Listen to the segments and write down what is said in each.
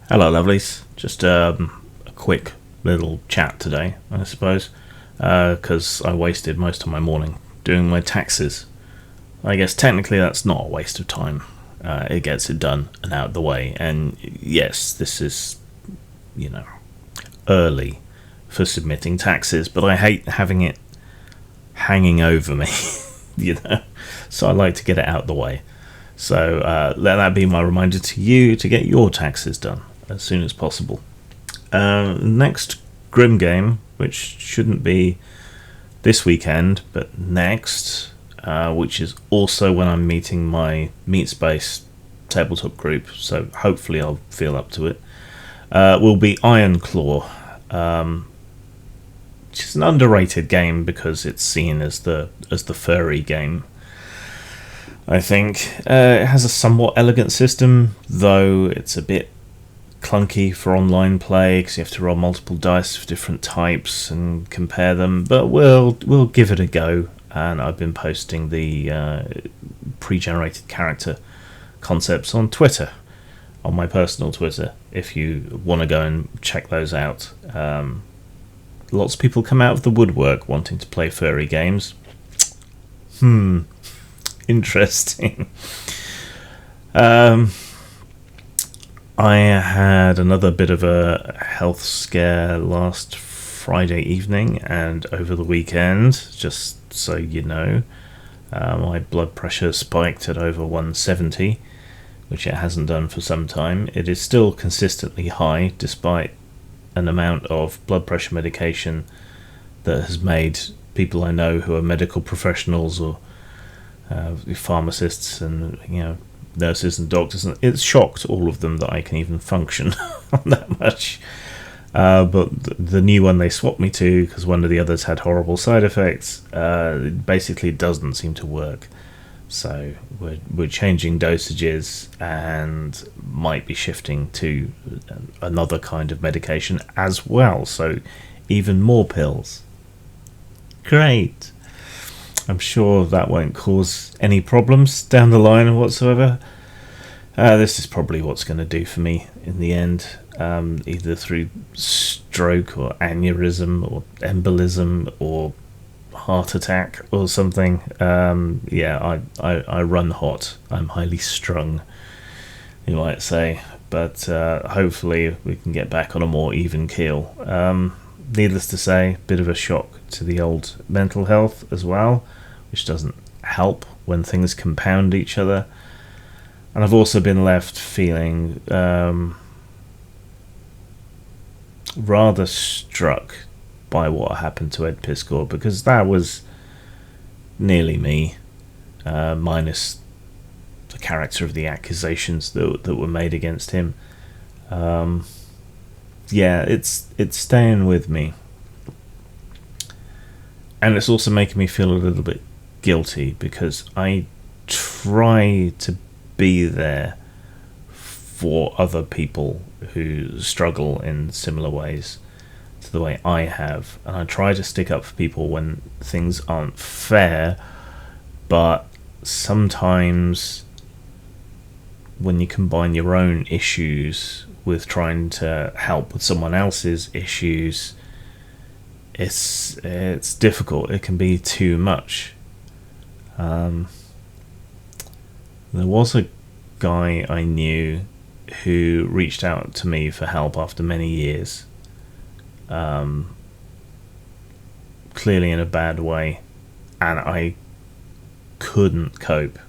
Hello, lovelies. Just a quick little chat today, I suppose, because I wasted most of my morning doing my taxes. I guess technically that's not a waste of time. It gets it done and out of the way. And yes, this is, early for submitting taxes, but I hate having it hanging over me, So I like to get it out of the way. So let that be my reminder to you to get your taxes done as soon as possible. Next Grim game, which shouldn't be this weekend, but next, which is also when I'm meeting my Meat Space tabletop group, so hopefully I'll feel up to it, will be Iron Claw, which is an underrated game because it's seen as the furry game. I think it has a somewhat elegant system, though it's a bit clunky for online play because you have to roll multiple dice of different types and compare them. But we'll give it a go. And I've been posting the pre-generated character concepts on Twitter, on my personal Twitter. If you want to go and check those out, lots of people come out of the woodwork wanting to play furry games. Interesting. I had another bit of a health scare last Friday evening and over the weekend, just so you know. My blood pressure spiked at over 170, which it hasn't done for some time. It is still consistently high, despite an amount of blood pressure medication that has made people I know who are medical professionals or pharmacists and nurses and doctors, and it's shocked all of them that I can even function on that much. But the new one they swapped me to, because one of the others had horrible side effects, it basically doesn't seem to work. So we're changing dosages and might be shifting to another kind of medication as well. So even more pills. Great. I'm sure that won't cause any problems down the line whatsoever. This is probably what's going to do for me in the end, either through stroke or aneurysm or embolism or heart attack or something. I run hot. I'm highly strung, you might say. But hopefully we can get back on a more even keel. Needless to say, bit of a shock to the old mental health as well, which doesn't help when things compound each other. And I've also been left feeling rather struck by what happened to Ed Piscor, because that was nearly me, minus the character of the accusations that were made against him. It's staying with me. And it's also making me feel a little bit guilty, because I try to be there for other people who struggle in similar ways to the way I have, and I try to stick up for people when things aren't fair. But sometimes when you combine your own issues with trying to help with someone else's issues, it's difficult. It can be too much. There was a guy I knew who reached out to me for help after many years, clearly in a bad way, and I couldn't cope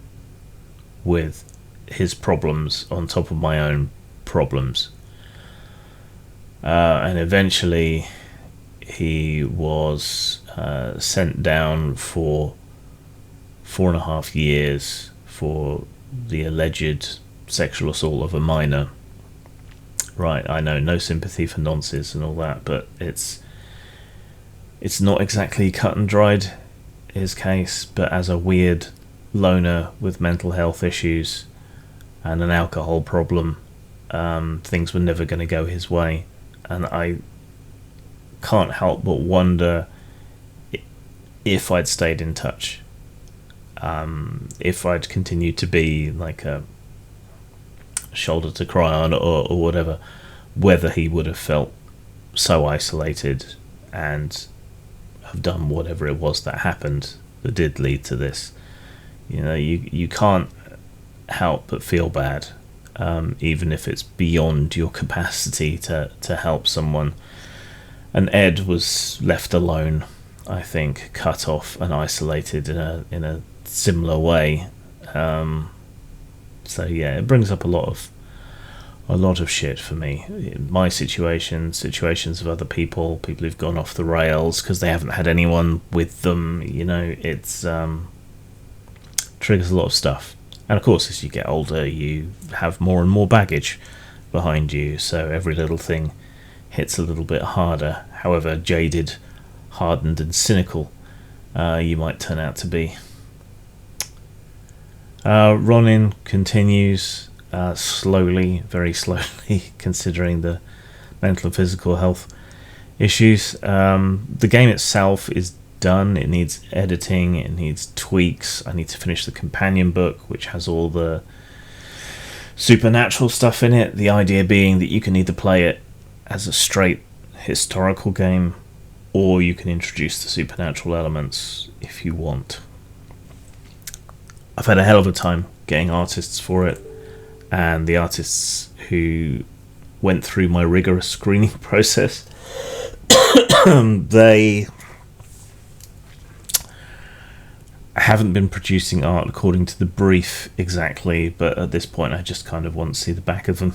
with his problems on top of my own problems. And eventually he was sent down for 4.5 years for the alleged sexual assault of a minor. Right, I know, no sympathy for nonces and all that, but it's not exactly cut and dried, his case. But as a weird loner with mental health issues and an alcohol problem, things were never going to go his way. And I can't help but wonder if I'd stayed in touch, if I'd continued to be like a shoulder to cry on or whatever, whether he would have felt so isolated and have done whatever it was that happened that did lead to this. You can't help but feel bad, even if it's beyond your capacity to help someone. And Ed was left alone, I think, cut off and isolated in a similar way. So yeah, it brings up a lot of shit for me. My situations of other people who've gone off the rails because they haven't had anyone with them. It's triggers a lot of stuff. And of course, as you get older, you have more and more baggage behind you, so every little thing hits a little bit harder, however jaded, hardened and cynical you might turn out to be. Ronin continues slowly, very slowly, considering the mental and physical health issues. The game itself is done. It needs editing, it needs tweaks. I need to finish the companion book, which has all the supernatural stuff in it. The idea being that you can either play it as a straight historical game, or you can introduce the supernatural elements if you want. I've had a hell of a time getting artists for it, and the artists who went through my rigorous screening process, they haven't been producing art according to the brief exactly, but at this point I just kind of want to see the back of them.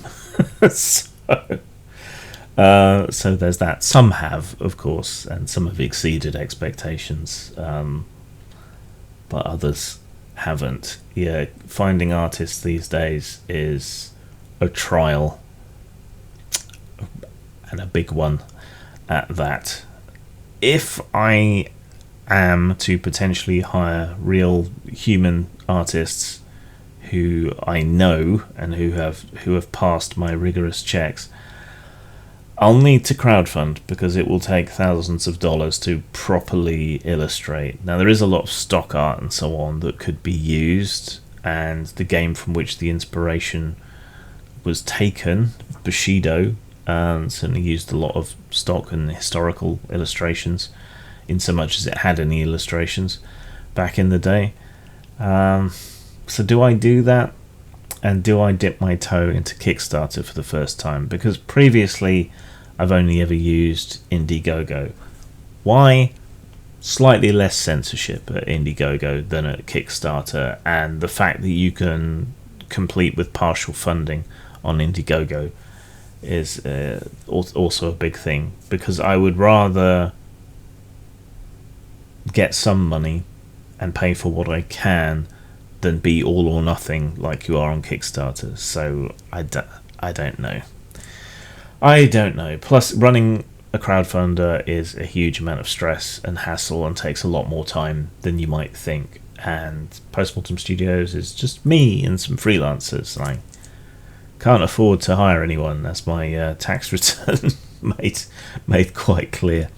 So there's that. Some have, of course, and some have exceeded expectations, but others haven't. Yeah, finding artists these days is a trial, and a big one at that. If I am to potentially hire real human artists who I know and who have passed my rigorous checks, I'll need to crowdfund, because it will take thousands of dollars to properly illustrate. Now, there is a lot of stock art and so on that could be used, and the game from which the inspiration was taken, Bushido, certainly used a lot of stock and historical illustrations, in so much as it had any illustrations back in the day. So do I do that? And do I dip my toe into Kickstarter for the first time? Because previously I've only ever used Indiegogo. Why? Slightly less censorship at Indiegogo than at Kickstarter, and the fact that you can complete with partial funding on Indiegogo is also a big thing, because I would rather get some money and pay for what I can than be all or nothing like you are on Kickstarter. So I don't know. Plus, running a crowdfunder is a huge amount of stress and hassle and takes a lot more time than you might think. And Postmortem Studios is just me and some freelancers. I can't afford to hire anyone. That's my tax return made quite clear.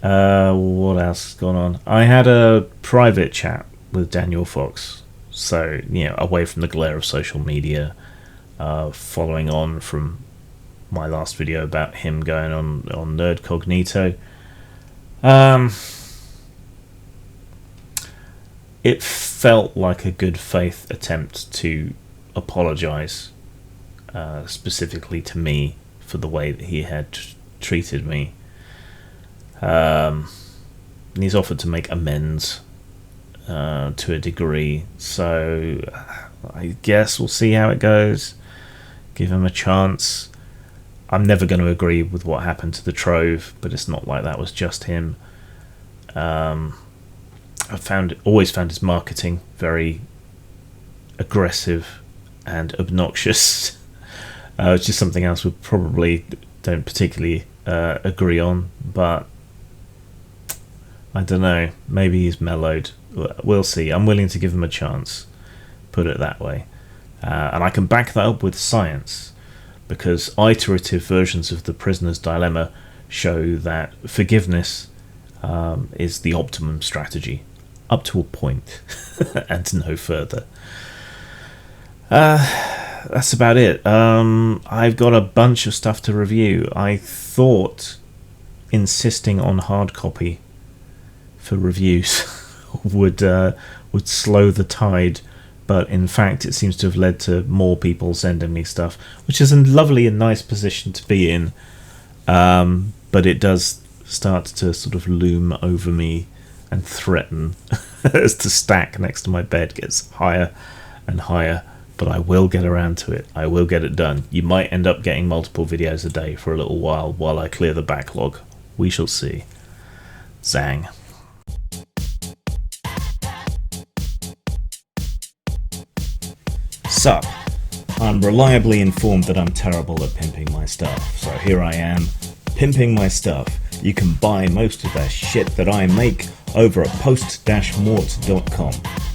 What else has gone on? I had a private chat with Daniel Fox, so away from the glare of social media, following on from my last video about him going on Nerd Cognito. It felt like a good faith attempt to apologize specifically to me for the way that he had treated me. And he's offered to make amends to a degree, so I guess we'll see how it goes. Give him a chance. I'm never going to agree with what happened to the Trove, but it's not like that was just him. I always found his marketing very aggressive and obnoxious, which is something else we probably don't particularly agree on, but I don't know, maybe he's mellowed. We'll see. I'm willing to give him a chance, put it that way. And I can back that up with science, because iterative versions of the prisoner's dilemma show that forgiveness is the optimum strategy, up to a point, and no further. that's about it. I've got a bunch of stuff to review. I thought insisting on hard copy for reviews would slow the tide, but in fact it seems to have led to more people sending me stuff, which is a lovely and nice position to be in. But it does start to sort of loom over me and threaten as the stack next to my bed gets higher and higher. But I will get around to it. I will get it done. You might end up getting multiple videos a day for a little while I clear the backlog. We shall see. Zang. So, I'm reliably informed that I'm terrible at pimping my stuff. So here I am, pimping my stuff. You can buy most of that shit that I make over at post-mort.com.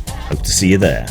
Hope to see you there.